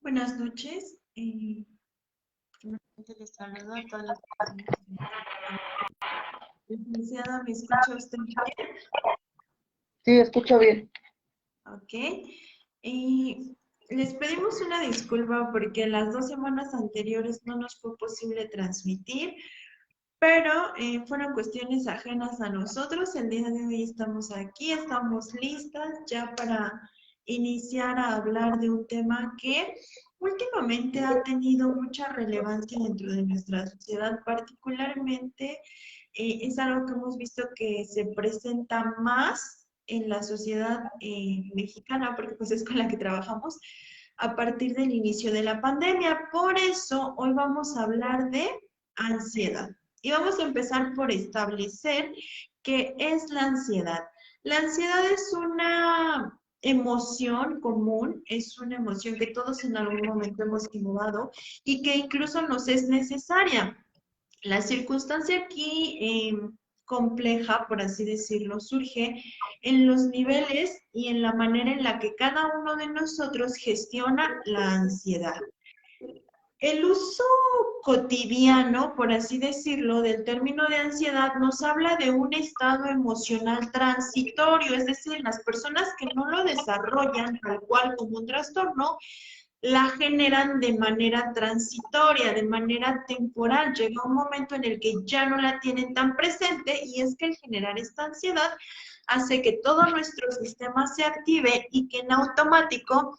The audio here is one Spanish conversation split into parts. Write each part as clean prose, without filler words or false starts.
Buenas noches. Primeramente les saludo a todas las personas que me acompañan. Licenciada, ¿me escucha usted bien? Sí, escucho bien. Ok. Y les pedimos una disculpa porque las 2 semanas anteriores no nos fue posible transmitir, pero fueron cuestiones ajenas a nosotros. El día de hoy estamos aquí, estamos listas ya para iniciar a hablar de un tema que últimamente ha tenido mucha relevancia dentro de nuestra sociedad, particularmente es algo que hemos visto que se presenta más en la sociedad mexicana, porque pues es con la que trabajamos a partir del inicio de la pandemia. Por eso hoy vamos a hablar de ansiedad. Y vamos a empezar por establecer qué es la ansiedad. La ansiedad es una emoción común, es una emoción que todos en algún momento hemos generado y que incluso nos es necesaria. La circunstancia aquí compleja, por así decirlo, surge en los niveles y en la manera en la que cada uno de nosotros gestiona la ansiedad. El uso cotidiano, por así decirlo, del término de ansiedad nos habla de un estado emocional transitorio, es decir, las personas que no lo desarrollan tal cual como un trastorno, la generan de manera transitoria, de manera temporal. Llega un momento en el que ya no la tienen tan presente y es que el generar esta ansiedad hace que todo nuestro sistema se active y que en automático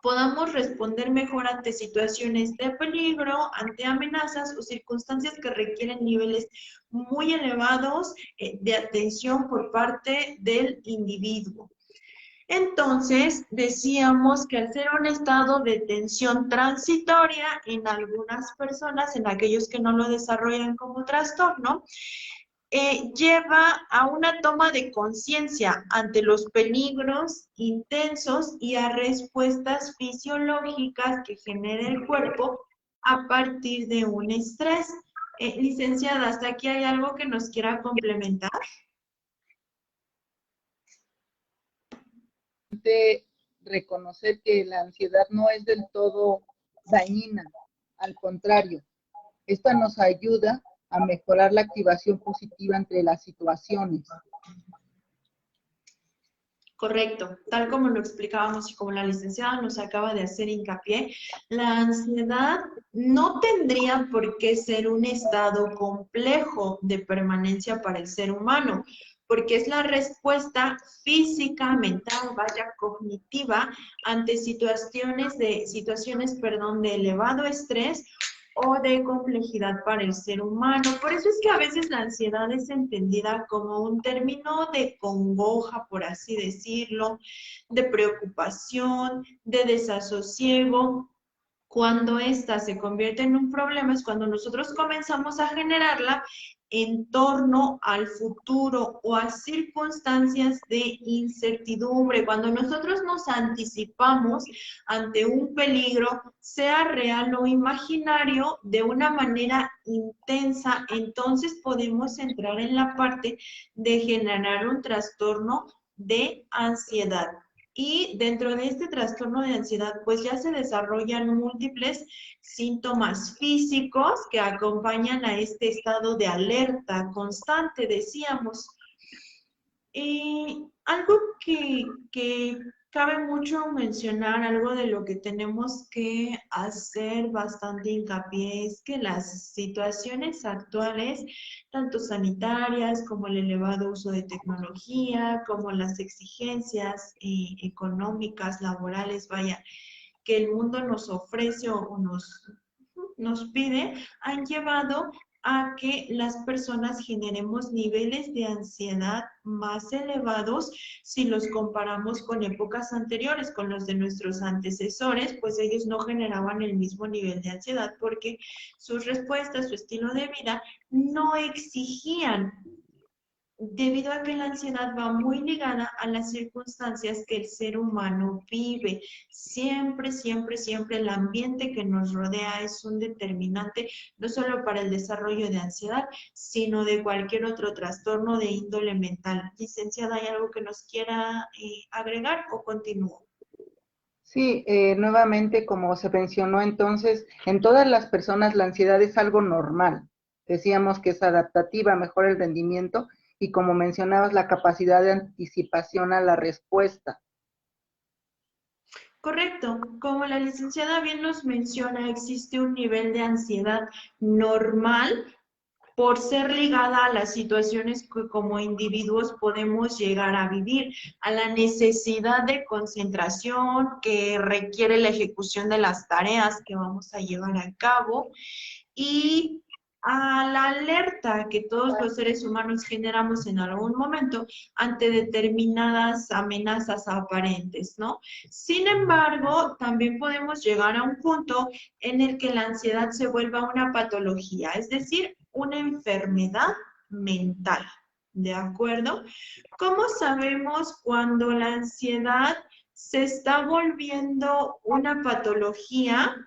podamos responder mejor ante situaciones de peligro, ante amenazas o circunstancias que requieren niveles muy elevados de atención por parte del individuo. Entonces, decíamos que al ser un estado de tensión transitoria en algunas personas, en aquellos que no lo desarrollan como trastorno, lleva a una toma de conciencia ante los peligros intensos y a respuestas fisiológicas que genera el cuerpo a partir de un estrés. Licenciada, ¿hasta aquí hay algo que nos quiera complementar? De reconocer que la ansiedad no es del todo dañina, al contrario, esta nos ayuda a mejorar la activación positiva entre las situaciones. Correcto, tal como lo explicábamos y como la licenciada nos acaba de hacer hincapié, la ansiedad no tendría por qué ser un estado complejo de permanencia para el ser humano, porque es la respuesta física, mental, vaya, cognitiva ante situaciones, de elevado estrés o de complejidad para el ser humano. Por eso es que a veces la ansiedad es entendida como un término de congoja, por así decirlo, de preocupación, de desasosiego. Cuando ésta se convierte en un problema es cuando nosotros comenzamos a generarla en torno al futuro o a circunstancias de incertidumbre. Cuando nosotros nos anticipamos ante un peligro, sea real o imaginario, de una manera intensa, entonces podemos entrar en la parte de generar un trastorno de ansiedad. Y dentro de este trastorno de ansiedad, pues ya se desarrollan múltiples síntomas físicos que acompañan a este estado de alerta constante, decíamos. Algo que cabe mucho mencionar, algo de lo que tenemos que hacer bastante hincapié es que las situaciones actuales, tanto sanitarias como el elevado uso de tecnología, como las exigencias económicas, laborales, vaya, que el mundo nos ofrece o nos pide, han llevado a que las personas generemos niveles de ansiedad más elevados si los comparamos con épocas anteriores, con los de nuestros antecesores, pues ellos no generaban el mismo nivel de ansiedad porque sus respuestas, su estilo de vida no exigían, debido a que la ansiedad va muy ligada a las circunstancias que el ser humano vive. Siempre, siempre, siempre el ambiente que nos rodea es un determinante, no solo para el desarrollo de ansiedad, sino de cualquier otro trastorno de índole mental. Licenciada, ¿hay algo que nos quiera agregar o continúo? Sí, nuevamente, como se mencionó entonces, en todas las personas la ansiedad es algo normal. Decíamos que es adaptativa, mejora el rendimiento y como mencionabas, la capacidad de anticipación a la respuesta. Correcto. Como la licenciada bien nos menciona, existe un nivel de ansiedad normal por ser ligada a las situaciones que como individuos podemos llegar a vivir, a la necesidad de concentración que requiere la ejecución de las tareas que vamos a llevar a cabo y a la alerta que todos los seres humanos generamos en algún momento ante determinadas amenazas aparentes, ¿no? Sin embargo, también podemos llegar a un punto en el que la ansiedad se vuelva una patología, es decir, una enfermedad mental, ¿de acuerdo? ¿Cómo sabemos cuando la ansiedad se está volviendo una patología?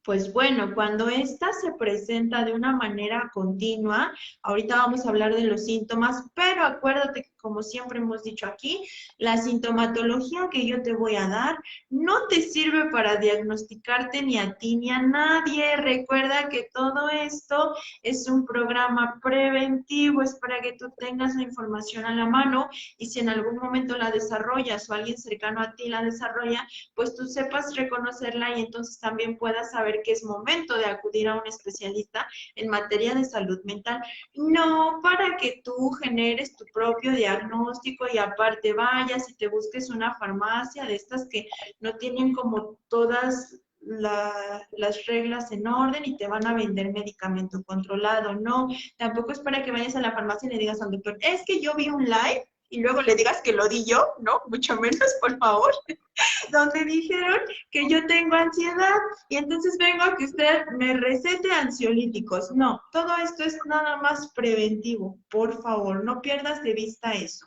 Pues bueno, cuando esta se presenta de una manera continua, ahorita vamos a hablar de los síntomas, pero acuérdate que como siempre hemos dicho aquí, la sintomatología que yo te voy a dar no te sirve para diagnosticarte ni a ti ni a nadie. Recuerda que todo esto es un programa preventivo, es para que tú tengas la información a la mano y si en algún momento la desarrollas o alguien cercano a ti la desarrolla, pues tú sepas reconocerla y entonces también puedas saber que es momento de acudir a un especialista en materia de salud mental, no para que tú generes tu propio diagnóstico y aparte vayas y te busques una farmacia de estas que no tienen como todas las reglas en orden y te van a vender medicamento controlado, no, tampoco es para que vayas a la farmacia y le digas al doctor, es que yo vi un live y luego le digas que lo di yo, no, mucho menos, por favor, donde dijeron que yo tengo ansiedad y entonces vengo a que usted me recete ansiolíticos. No, todo esto es nada más preventivo. Por favor, no pierdas de vista eso.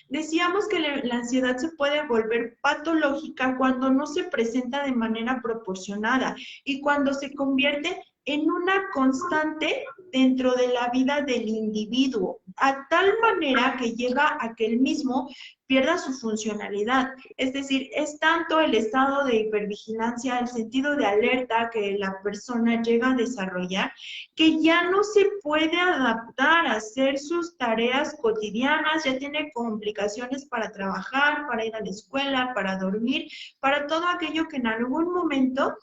Decíamos que la ansiedad se puede volver patológica cuando no se presenta de manera proporcionada y cuando se convierte en una constante dentro de la vida del individuo, a tal manera que llega a que el mismo pierda su funcionalidad. Es decir, es tanto el estado de hipervigilancia, el sentido de alerta que la persona llega a desarrollar, que ya no se puede adaptar a hacer sus tareas cotidianas, ya tiene complicaciones para trabajar, para ir a la escuela, para dormir, para todo aquello que en algún momento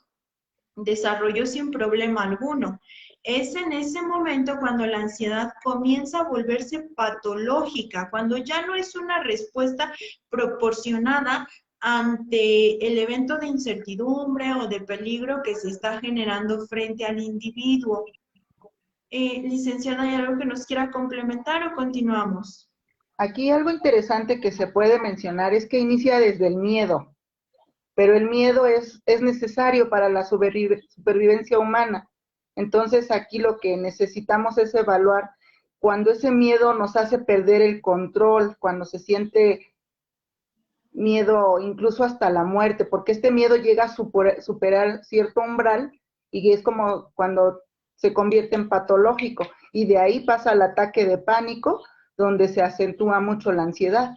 desarrolló sin problema alguno. Es en ese momento cuando la ansiedad comienza a volverse patológica, cuando ya no es una respuesta proporcionada ante el evento de incertidumbre o de peligro que se está generando frente al individuo. Licenciada, ¿hay algo que nos quiera complementar o continuamos? Aquí algo interesante que se puede mencionar es que inicia desde el miedo, pero el miedo es necesario para la supervivencia humana. Entonces aquí lo que necesitamos es evaluar cuando ese miedo nos hace perder el control, cuando se siente miedo incluso hasta la muerte, porque este miedo llega a superar cierto umbral y es como cuando se convierte en patológico y de ahí pasa al ataque de pánico, donde se acentúa mucho la ansiedad.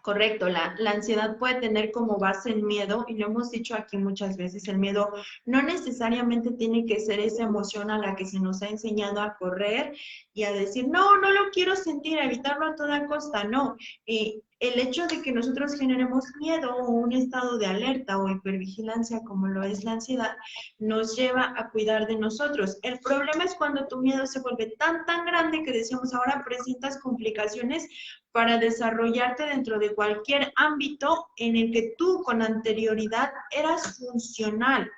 Correcto, la ansiedad puede tener como base el miedo, y lo hemos dicho aquí muchas veces, el miedo no necesariamente tiene que ser esa emoción a la que se nos ha enseñado a correr y a decir, no, no lo quiero sentir, a evitarlo a toda costa, no. El hecho de que nosotros generemos miedo o un estado de alerta o hipervigilancia, como lo es la ansiedad, nos lleva a cuidar de nosotros. El problema es cuando tu miedo se vuelve tan grande que decimos, ahora presentas complicaciones para desarrollarte dentro de cualquier ámbito en el que tú con anterioridad eras funcional.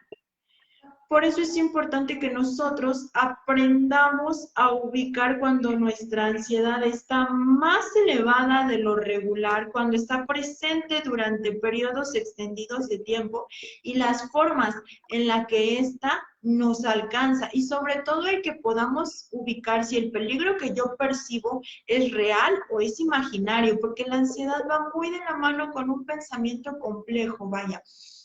Por eso es importante que nosotros aprendamos a ubicar cuando nuestra ansiedad está más elevada de lo regular, cuando está presente durante periodos extendidos de tiempo y las formas en las que ésta nos alcanza. Y sobre todo el que podamos ubicar si el peligro que yo percibo es real o es imaginario, porque la ansiedad va muy de la mano con un pensamiento complejo, vaya.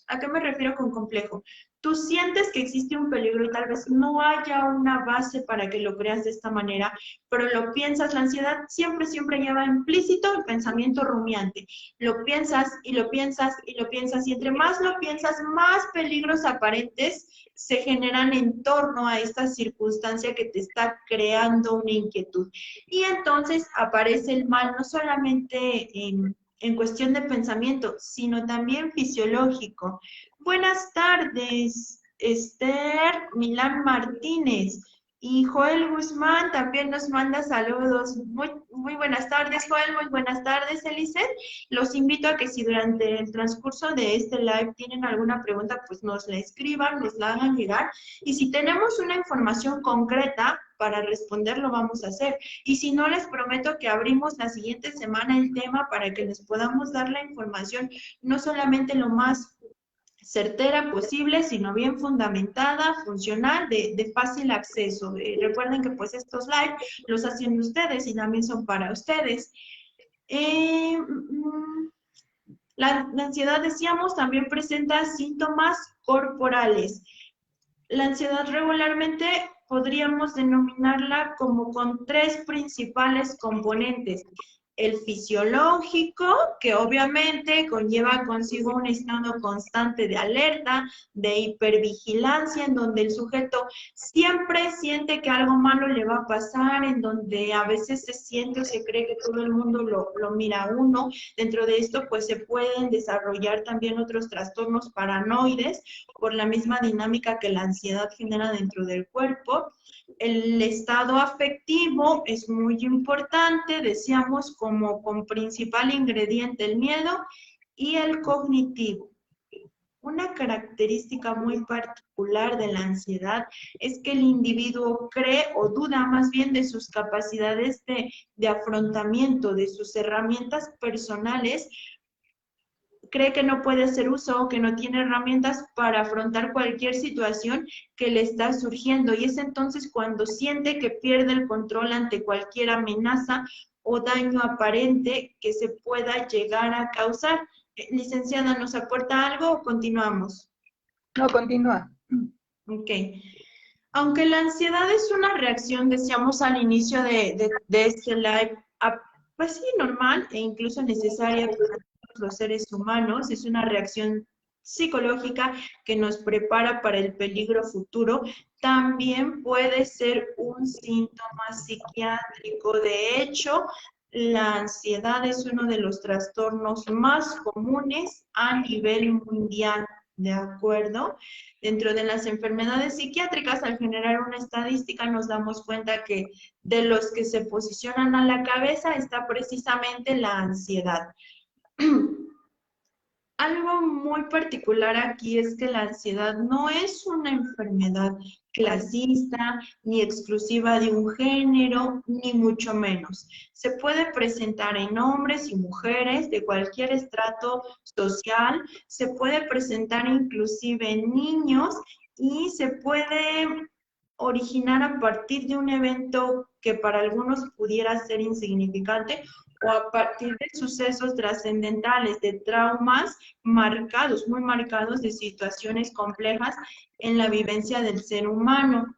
¿A qué me refiero con complejo? tú sientes que existe un peligro y tal vez no haya una base para que lo creas de esta manera, pero lo piensas, la ansiedad siempre, siempre lleva implícito el pensamiento rumiante. Lo piensas y lo piensas y lo piensas y entre más lo piensas, más peligros aparentes se generan en torno a esta circunstancia que te está creando una inquietud. Y entonces aparece el mal no solamente en cuestión de pensamiento, sino también fisiológico. Buenas tardes, Esther Milán Martínez. Y Joel Guzmán también nos manda saludos. Muy buenas tardes, Joel. Muy buenas tardes, Eliseth. Los invito a que si durante el transcurso de este live tienen alguna pregunta, pues nos la escriban, nos la hagan llegar. Y si tenemos una información concreta para responder, lo vamos a hacer. Y si no, les prometo que abrimos la siguiente semana el tema para que les podamos dar la información, no solamente lo más certera posible, sino bien fundamentada, funcional, de fácil acceso. Recuerden que pues estos live los hacen ustedes y también son para ustedes. La ansiedad, decíamos, también presenta síntomas corporales. La ansiedad regularmente podríamos denominarla como con tres principales componentes. El fisiológico, que obviamente conlleva consigo un estado constante de alerta, de hipervigilancia, en donde el sujeto siempre siente que algo malo le va a pasar, en donde a veces se siente o se cree que todo el mundo lo mira a uno. Dentro de esto, pues se pueden desarrollar también otros trastornos paranoides por la misma dinámica que la ansiedad genera dentro del cuerpo. El estado afectivo es muy importante, decíamos, como con principal ingrediente el miedo, y el cognitivo. Una característica muy particular de la ansiedad es que el individuo cree o duda más bien de sus capacidades de afrontamiento, de sus herramientas personales, cree que no puede hacer uso o que no tiene herramientas para afrontar cualquier situación que le está surgiendo. Y es entonces cuando siente que pierde el control ante cualquier amenaza o daño aparente que se pueda llegar a causar. Licenciada, ¿nos aporta algo o continuamos? No, continúa. Ok. Aunque la ansiedad es una reacción, decíamos al inicio de este live, pues sí, normal e incluso necesaria para todos los seres humanos, es una reacción psicológica que nos prepara para el peligro futuro, también puede ser un síntoma psiquiátrico. De hecho, la ansiedad es uno de los trastornos más comunes a nivel mundial, ¿de acuerdo? Dentro de las enfermedades psiquiátricas, al generar una estadística, nos damos cuenta que de los que se posicionan a la cabeza está precisamente la ansiedad. Algo muy particular aquí es que la ansiedad no es una enfermedad clasista, ni exclusiva de un género, ni mucho menos. Se puede presentar en hombres y mujeres de cualquier estrato social, se puede presentar inclusive en niños y se puede originar a partir de un evento que para algunos pudiera ser insignificante o a partir de sucesos trascendentales, de traumas marcados, muy marcados, de situaciones complejas en la vivencia del ser humano.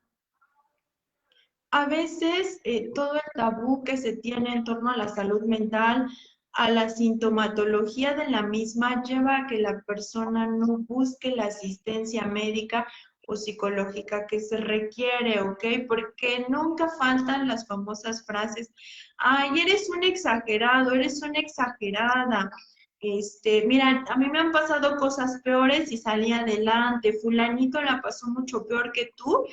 A veces todo el tabú que se tiene en torno a la salud mental, a la sintomatología de la misma, lleva a que la persona no busque la asistencia médica o psicológica que se requiere, ¿ok? Porque nunca faltan las famosas frases, ay, eres un exagerado, eres una exagerada, mira, a mí me han pasado cosas peores y salí adelante, fulanito la pasó mucho peor que tú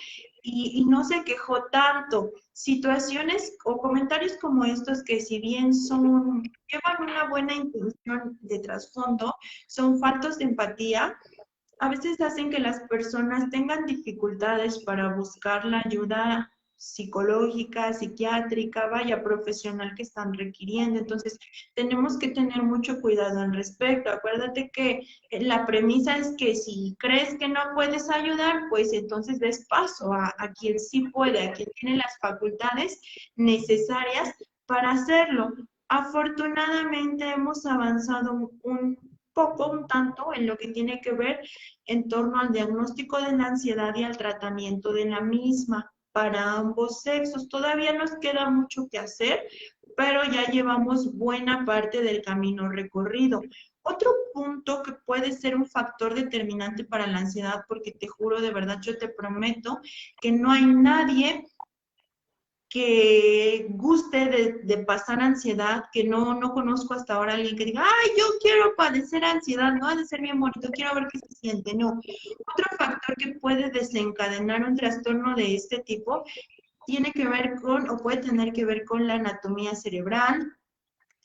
y no se quejó tanto. Situaciones o comentarios como estos que si bien llevan una buena intención de trasfondo, son faltos de empatía, a veces hacen que las personas tengan dificultades para buscar la ayuda psicológica, psiquiátrica, vaya, profesional que están requiriendo. Entonces, tenemos que tener mucho cuidado al respecto. Acuérdate que la premisa es que si crees que no puedes ayudar, pues entonces des paso a quien sí puede, a quien tiene las facultades necesarias para hacerlo. Afortunadamente hemos avanzado un poco, un tanto, en lo que tiene que ver en torno al diagnóstico de la ansiedad y al tratamiento de la misma para ambos sexos. Todavía nos queda mucho que hacer, pero ya llevamos buena parte del camino recorrido. Otro punto que puede ser un factor determinante para la ansiedad, porque te juro de verdad, yo te prometo que no hay nadie que guste de pasar ansiedad, que no conozco hasta ahora a alguien que diga, ay, yo quiero padecer ansiedad, no ha de ser bien bonito, quiero ver qué se siente. No. Otro factor que puede desencadenar un trastorno de este tipo tiene que ver con, o puede tener que ver con la anatomía cerebral,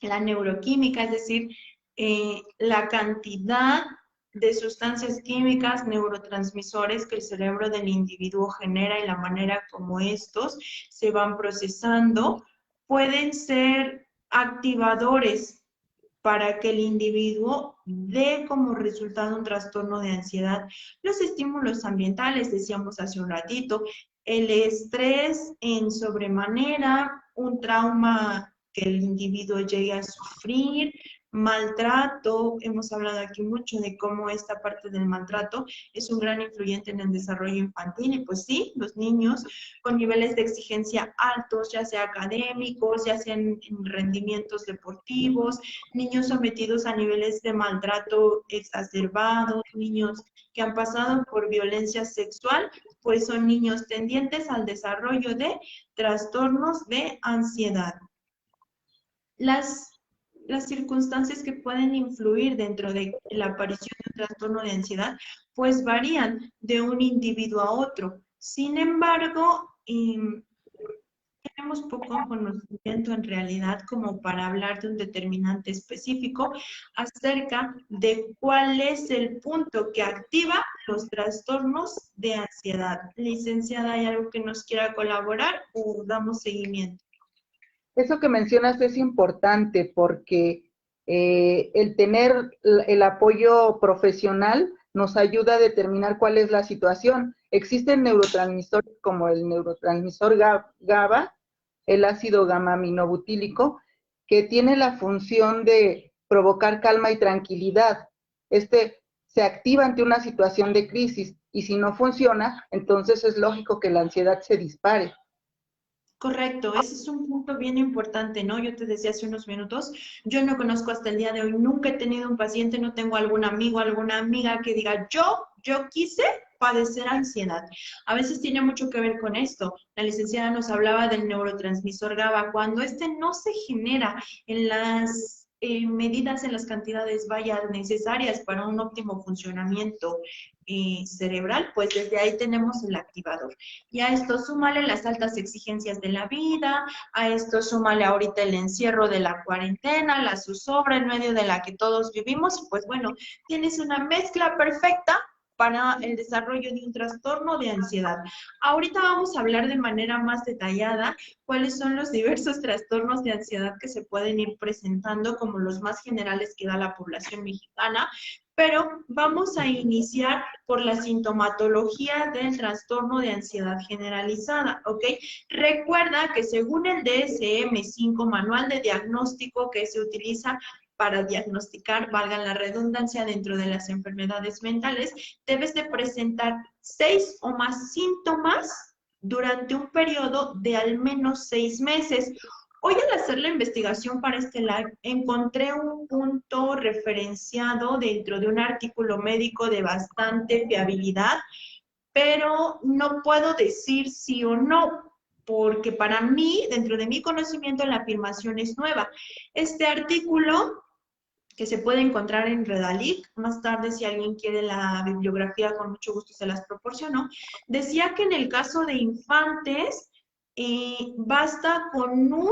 la neuroquímica, es decir, la cantidad de sustancias químicas, neurotransmisores que el cerebro del individuo genera y la manera como estos se van procesando, pueden ser activadores para que el individuo dé como resultado un trastorno de ansiedad. Los estímulos ambientales, decíamos hace un ratito, el estrés en sobremanera, un trauma que el individuo llegue a sufrir, maltrato, hemos hablado aquí mucho de cómo esta parte del maltrato es un gran influyente en el desarrollo infantil y pues sí, los niños con niveles de exigencia altos, ya sea académicos, ya sean en rendimientos deportivos, niños sometidos a niveles de maltrato exacerbados, niños que han pasado por violencia sexual, pues son niños tendientes al desarrollo de trastornos de ansiedad. Las circunstancias que pueden influir dentro de la aparición de un trastorno de ansiedad, pues varían de un individuo a otro. Sin embargo, tenemos poco conocimiento en realidad como para hablar de un determinante específico acerca de cuál es el punto que activa los trastornos de ansiedad. Licenciada, ¿hay algo que nos quiera colaborar o damos seguimiento? Eso que mencionas es importante porque el tener el apoyo profesional nos ayuda a determinar cuál es la situación. Existen neurotransmisores como el neurotransmisor GABA, el ácido gamma-aminobutílico, que tiene la función de provocar calma y tranquilidad. Este se activa ante una situación de crisis y si no funciona, entonces es lógico que la ansiedad se dispare. Correcto, ese es un punto bien importante, ¿no? Yo te decía hace unos minutos, yo no conozco hasta el día de hoy, nunca he tenido un paciente, no tengo algún amigo, alguna amiga que diga, yo quise padecer ansiedad. A veces tiene mucho que ver con esto. La licenciada nos hablaba del neurotransmisor GABA. Cuando este no se genera en las medidas, en las cantidades, vaya, necesarias para un óptimo funcionamiento cerebral, pues desde ahí tenemos el activador. Y a esto súmale las altas exigencias de la vida, a esto súmale ahorita el encierro de la cuarentena, la zozobra en medio de la que todos vivimos, y pues bueno, tienes una mezcla perfecta para el desarrollo de un trastorno de ansiedad. Ahorita vamos a hablar de manera más detallada cuáles son los diversos trastornos de ansiedad que se pueden ir presentando como los más generales que da la población mexicana, pero vamos a iniciar por la sintomatología del trastorno de ansiedad generalizada, ¿ok? Recuerda que según el DSM-5, manual de diagnóstico que se utiliza para diagnosticar, valga la redundancia, dentro de las enfermedades mentales, debes de presentar 6 o más síntomas durante un periodo de al menos 6 meses. Hoy al hacer la investigación para este live encontré un punto referenciado dentro de un artículo médico de bastante fiabilidad, pero no puedo decir sí o no, porque para mí, dentro de mi conocimiento, la afirmación es nueva. Este artículo que se puede encontrar en Redalic, más tarde si alguien quiere la bibliografía con mucho gusto se las proporciono, decía que en el caso de infantes basta con un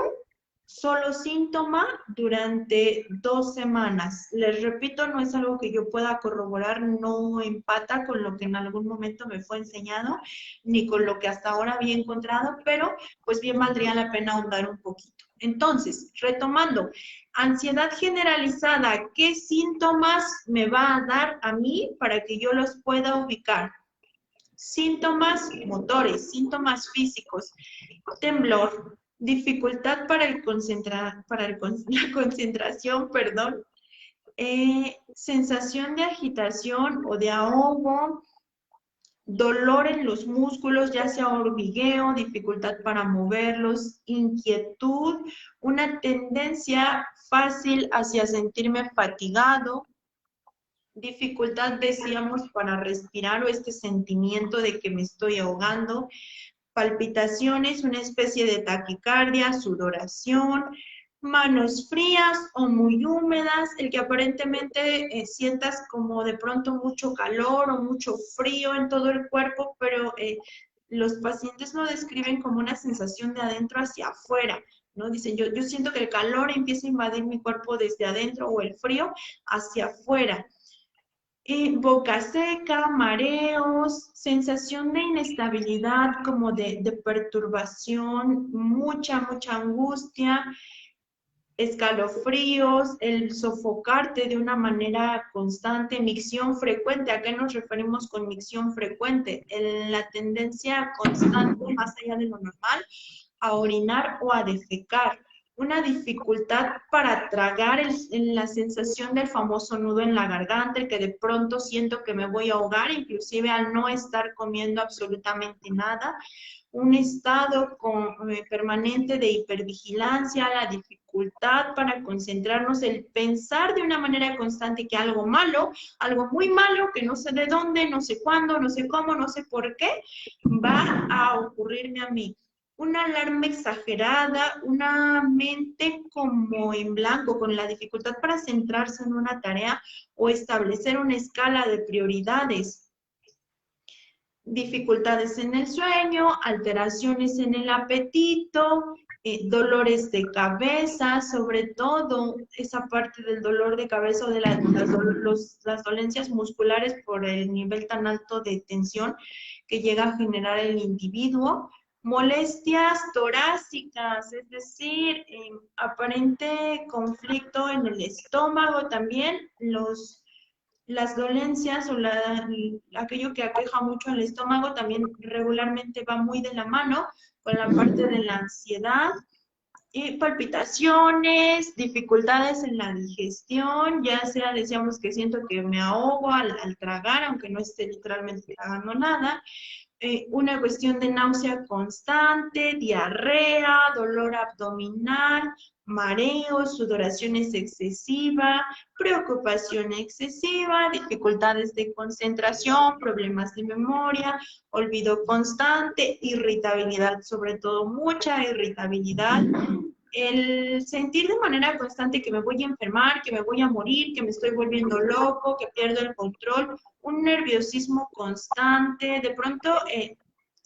solo síntoma durante 2 semanas. Les repito, no es algo que yo pueda corroborar, no empata con lo que en algún momento me fue enseñado, ni con lo que hasta ahora había encontrado, pero pues bien valdría la pena ahondar un poquito. Entonces, retomando, ansiedad generalizada, ¿qué síntomas me va a dar a mí para que yo los pueda ubicar? Síntomas motores, síntomas físicos, temblor, dificultad para la concentración, perdón, sensación de agitación o de ahogo, dolor en los músculos, ya sea hormigueo, dificultad para moverlos, inquietud, una tendencia fácil hacia sentirme fatigado, dificultad, decíamos, para respirar o este sentimiento de que me estoy ahogando, palpitaciones, una especie de taquicardia, sudoración, manos frías o muy húmedas, el que aparentemente sientas como de pronto mucho calor o mucho frío en todo el cuerpo, pero los pacientes lo describen como una sensación de adentro hacia afuera, ¿no? Dicen, yo siento que el calor empieza a invadir mi cuerpo desde adentro o el frío hacia afuera. Boca seca, mareos, sensación de inestabilidad, como de perturbación, mucha angustia, escalofríos, el sofocarte de una manera constante, micción frecuente. ¿A qué nos referimos con micción frecuente? La tendencia constante, más allá de lo normal, a orinar o a defecar. Una dificultad para tragar, la sensación del famoso nudo en la garganta, el que de pronto siento que me voy a ahogar, inclusive al no estar comiendo absolutamente nada. Un estado permanente de hipervigilancia, la dificultad para concentrarnos, el pensar de una manera constante que algo malo, algo muy malo, que no sé de dónde, no sé cuándo, no sé cómo, no sé por qué, va a ocurrirme a mí. Una alarma exagerada, una mente como en blanco, con la dificultad para centrarse en una tarea o establecer una escala de prioridades. Dificultades en el sueño, alteraciones en el apetito, dolores de cabeza, sobre todo esa parte del dolor de cabeza o de las dolencias musculares por el nivel tan alto de tensión que llega a generar el individuo. Molestias torácicas, es decir, aparente conflicto en el estómago también, las dolencias o aquello que aqueja mucho el estómago también regularmente va muy de la mano con la parte de la ansiedad, y palpitaciones, dificultades en la digestión, ya sea, decíamos que siento que me ahogo al tragar, aunque no esté literalmente tragando nada, una cuestión de náusea constante, diarrea, dolor abdominal, mareo, sudoración excesiva, preocupación excesiva, dificultades de concentración, problemas de memoria, olvido constante, irritabilidad, sobre todo mucha irritabilidad, el sentir de manera constante que me voy a enfermar, que me voy a morir, que me estoy volviendo loco, que pierdo el control, un nerviosismo constante, de pronto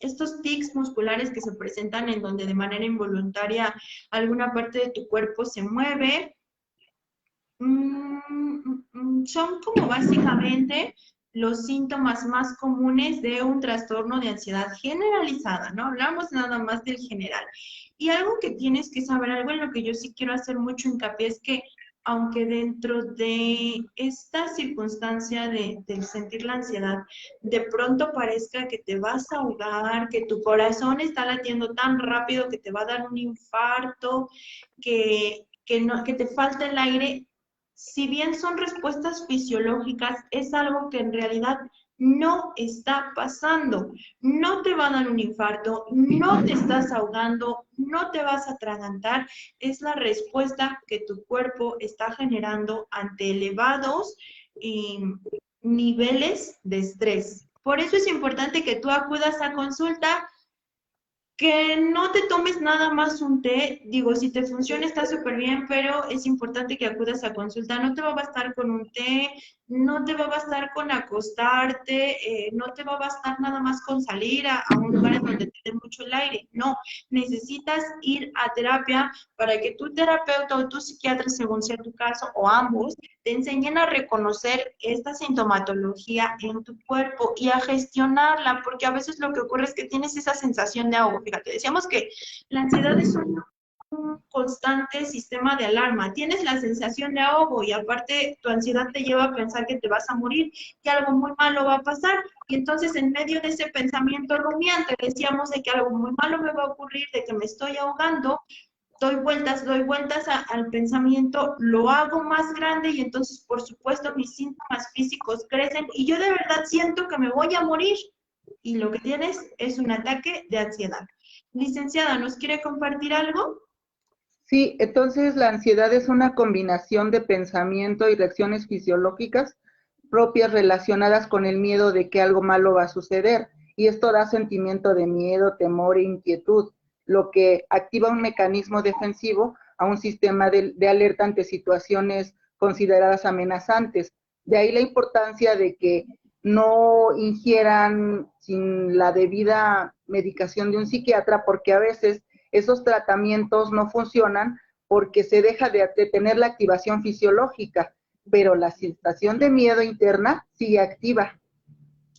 estos tics musculares que se presentan en donde de manera involuntaria alguna parte de tu cuerpo se mueve, son como básicamente los síntomas más comunes de un trastorno de ansiedad generalizada, ¿no? Hablamos nada más del general. Y algo que tienes que saber, algo en lo que yo sí quiero hacer mucho hincapié es que aunque dentro de esta circunstancia de sentir la ansiedad, de pronto parezca que te vas a ahogar, que tu corazón está latiendo tan rápido que te va a dar un infarto, que te falta el aire, si bien son respuestas fisiológicas, es algo que en realidad no está pasando. No te va a dar un infarto, no te estás ahogando, no te vas a atragantar. Es la respuesta que tu cuerpo está generando ante elevados niveles de estrés. Por eso es importante que tú acudas a consulta, que no te tomes nada más un té, digo, si te funciona está súper bien, pero es importante que acudas a consulta. No te va a bastar con un té, no te va a bastar con acostarte, no te va a bastar nada más con salir a un lugar en donde te dé mucho el aire. No, necesitas ir a terapia para que tu terapeuta o tu psiquiatra, según sea tu caso, o ambos, te enseñen a reconocer esta sintomatología en tu cuerpo y a gestionarla, porque a veces lo que ocurre es que tienes esa sensación de ahogo. Fíjate, decíamos que la ansiedad es un constante sistema de alarma. Tienes la sensación de ahogo y aparte tu ansiedad te lleva a pensar que te vas a morir, que algo muy malo va a pasar. Y entonces en medio de ese pensamiento rumiante decíamos de que algo muy malo me va a ocurrir, de que me estoy ahogando, doy vueltas al pensamiento, lo hago más grande y entonces, por supuesto, mis síntomas físicos crecen y yo de verdad siento que me voy a morir. Y lo que tienes es un ataque de ansiedad. Licenciada, ¿nos quiere compartir algo? Sí, entonces la ansiedad es una combinación de pensamiento y reacciones fisiológicas propias relacionadas con el miedo de que algo malo va a suceder. Y esto da sentimiento de miedo, temor e inquietud, lo que activa un mecanismo defensivo a un sistema de alerta ante situaciones consideradas amenazantes. De ahí la importancia de que no ingieran sin la debida medicación de un psiquiatra, porque a veces esos tratamientos no funcionan porque se deja de tener la activación fisiológica, pero la sensación de miedo interna sigue activa.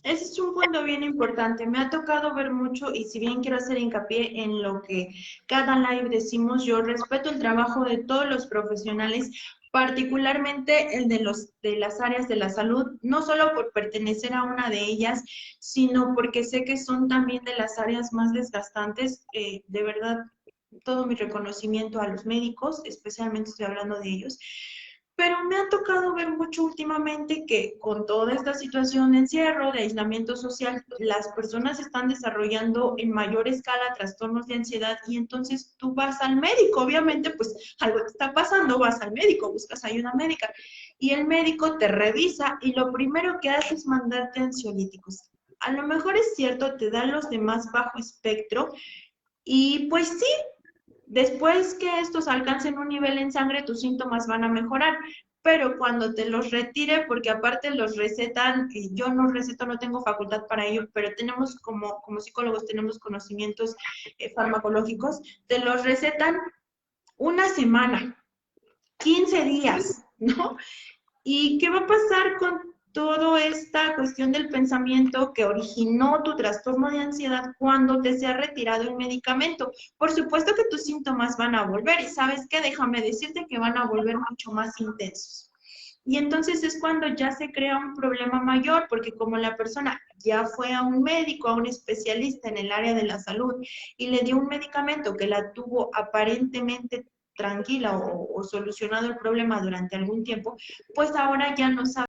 Ese es un punto bien importante. Me ha tocado ver mucho y si bien quiero hacer hincapié en lo que cada live decimos, yo respeto el trabajo de todos los profesionales, particularmente el de las áreas de la salud, no solo por pertenecer a una de ellas, sino porque sé que son también de las áreas más desgastantes. De verdad, todo mi reconocimiento a los médicos, especialmente estoy hablando de ellos. Pero me ha tocado ver mucho últimamente que con toda esta situación de encierro, de aislamiento social, las personas están desarrollando en mayor escala trastornos de ansiedad y entonces tú vas al médico, obviamente pues algo te está pasando, vas al médico, buscas ayuda médica y el médico te revisa y lo primero que hace es mandarte ansiolíticos. A lo mejor es cierto, te dan los de más bajo espectro y pues sí, después que estos alcancen un nivel en sangre, tus síntomas van a mejorar, pero cuando te los retire, porque aparte los recetan, yo no receto, no tengo facultad para ello, pero tenemos como psicólogos, tenemos conocimientos farmacológicos, te los recetan una semana, 15 días, ¿no? ¿Y qué va a pasar con toda esta cuestión del pensamiento que originó tu trastorno de ansiedad cuando te sea retirado el medicamento? Por supuesto que tus síntomas van a volver y sabes qué, déjame decirte que van a volver mucho más intensos. Y entonces es cuando ya se crea un problema mayor, porque como la persona ya fue a un médico, a un especialista en el área de la salud y le dio un medicamento que la tuvo aparentemente tranquila o solucionado el problema durante algún tiempo, pues ahora ya no sabe